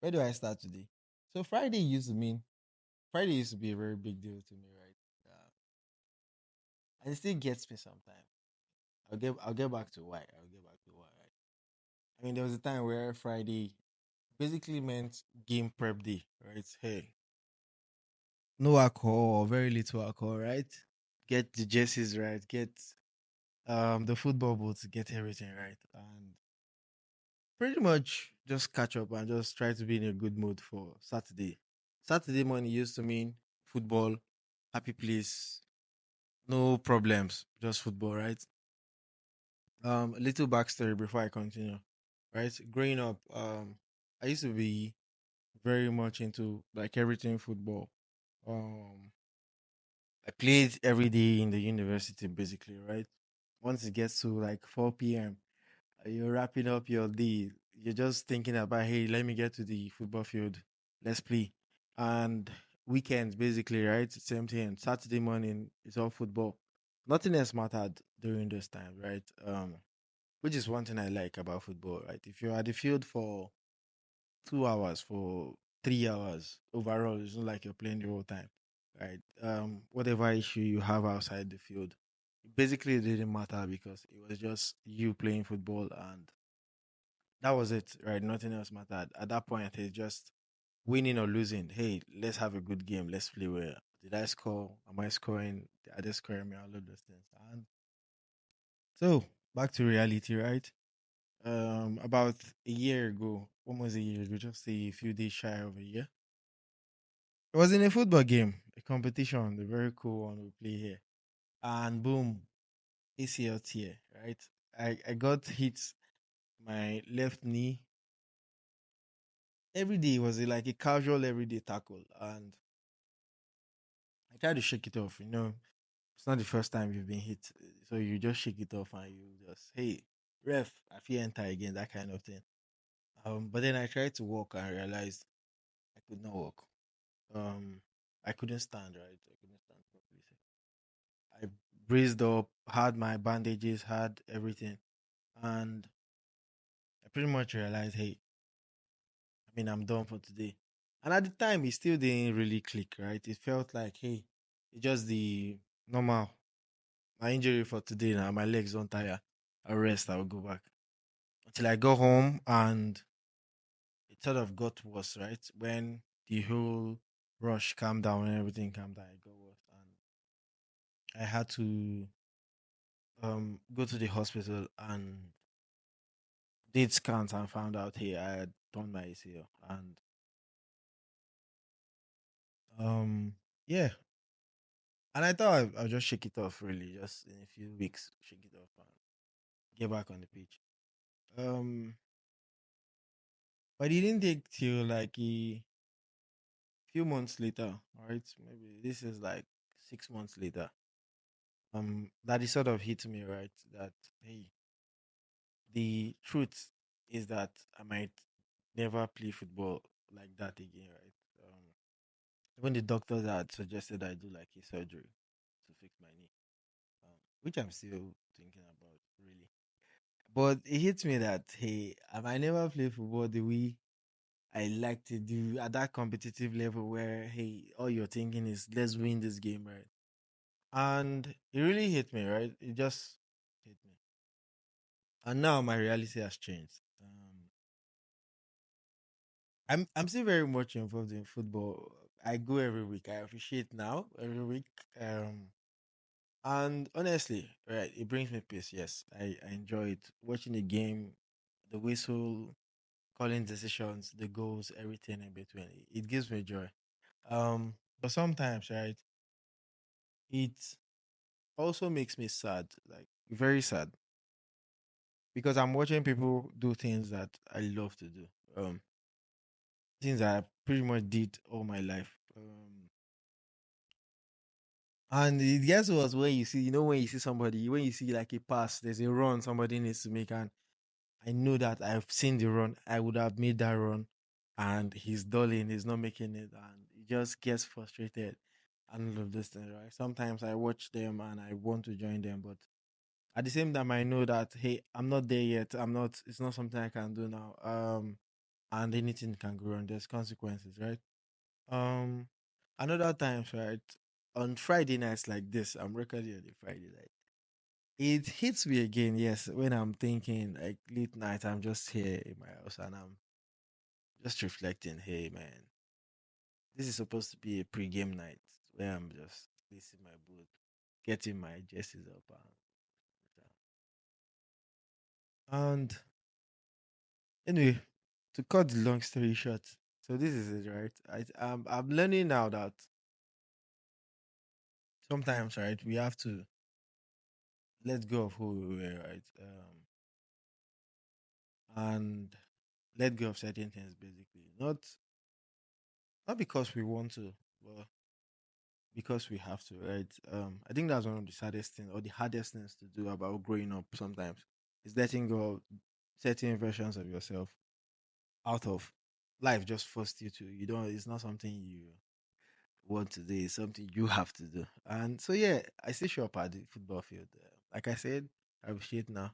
Where do I start today? So Friday used to be a very big deal to me, right? And it still gets me sometimes. I'll get back to why. I'll get back to why. Right? I mean, there was a time where Friday basically meant game prep day, right? Hey, no alcohol or very little alcohol, right? Get the jerseys right, get the football boots, get everything right, and pretty much just catch up and just try to be in a good mood for Saturday. Saturday morning used to mean football, happy place, no problems, just football, right? A little backstory before I continue, right? Growing up, I used to be very much into like everything football. Um, I played every day in the university, basically, right? Once it gets to like 4 p.m., you're wrapping up your day. You're just thinking about, hey, let me get to the football field. Let's play. And weekends, basically, right? Same thing. Saturday morning, it's all football. Nothing else mattered during those times, right? Which is one thing I like about football, right? If you're at the field for 2 hours, for 3 hours overall, it's not like you're playing the whole time, right? Whatever issue you have outside the field, basically it didn't matter because it was just you playing football and that was it, right? Nothing else mattered. At that point, it's just winning or losing. Hey, let's have a good game. Let's play well. Did I score? Am I scoring? Are they scoring me? All of those things. And so back to reality, right? About a year ago, almost a year ago, just a few days shy of a year. It was in a football game, a competition, the very cool one we play here. And boom, ACL tear, right? I got hit my left knee. Every day was like a casual everyday tackle. And I tried to shake it off, It's not the first time you've been hit. So you just shake it off and you just, hey, ref, I feel enter again, that kind of thing. But then I tried to walk and realized I could not walk. Um, I couldn't stand, right? I couldn't stand properly. So I braced up, had my bandages, had everything, and I pretty much realized, hey, I mean, I'm done for today. And at the time, it still didn't really click, right? It felt like, hey, it's just the normal my injury for today. Now my legs don't tire. I'll rest. I'll go back until I go home, and it sort of got worse, right? When the whole rush calmed down and everything calmed down, it got worse, and I had to go to the hospital and did scans and found out, hey, I had torn my ACL, and um yeah, and I thought I'll just shake it off, really, just in a few weeks, shake it off and get back on the pitch. Um, but it didn't take till like a few months later, right? Maybe this is like 6 months later. That it sort of hit me, right? That hey, the truth is that I might never play football like that again, right? Even the doctors had suggested I do like a surgery to fix my knee, which I'm still thinking about, really. But it hits me that hey, I might never play football the way I like to do at that competitive level where hey, all you're thinking is let's win this game, right? And it really hit me, right? It just hit me. And now my reality has changed. I'm still very much involved in football. I go every week. I appreciate now every week. Um, and honestly, right, it brings me peace. Yes, I enjoy it. Watching the game, the whistle, calling decisions, the goals, everything in between. It gives me joy. But sometimes, right, it also makes me sad, like very sad, because I'm watching people do things that I love to do. Things that I pretty much did all my life. And it gets was when you see, when you see somebody, when you see like a pass, there's a run somebody needs to make, and I know that I've seen the run, I would have made that run, and he's dulling, he's not making it, and he just gets frustrated and all of this thing, right? Sometimes I watch them and I want to join them, but at the same time, I know that hey, I'm not there yet. I'm not. It's not something I can do now. and anything can go wrong. There's consequences, right? Um, another times, right? On Friday nights like this, I'm recording on a Friday night. It hits me again, yes, when I'm thinking like late night, I'm just here in my house and I'm just reflecting, hey man, this is supposed to be a pre-game night where I'm just placing my boot, getting my jerseys up and anyway, to cut the long story short, so this is it, right? I'm learning now that sometimes, right, we have to let go of who we were, right? And let go of certain things basically. Not because we want to, but because we have to, right? I think that's one of the saddest things or the hardest things to do about growing up sometimes is letting go of certain versions of yourself out of life just forced you to. You don't it's not something you want to do, it's something you have to do. And so yeah, I still show up at the football field. Like I said, I appreciate now.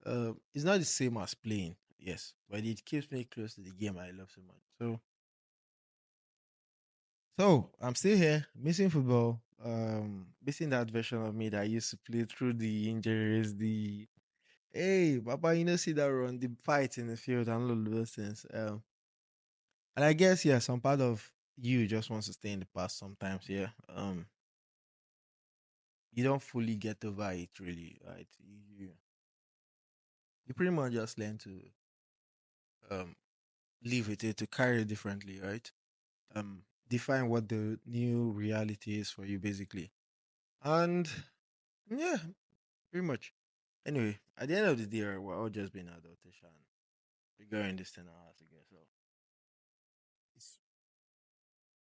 It's not the same as playing, yes, but it keeps me close to the game I love so much. So I'm still here, missing football, missing that version of me that used to play through the injuries, the hey, Papa, see that run, the fight in the field, and all of those things. And I guess yeah, some part of you just wants to stay in the past sometimes. Yeah, you don't fully get over it, really, right? You pretty much just learn to um live with it, to carry it differently, right? Define what the new reality is for you, basically, and yeah, pretty much. Anyway, at the end of the day, right, we're all just being adultish and figuring this thing out as we go. So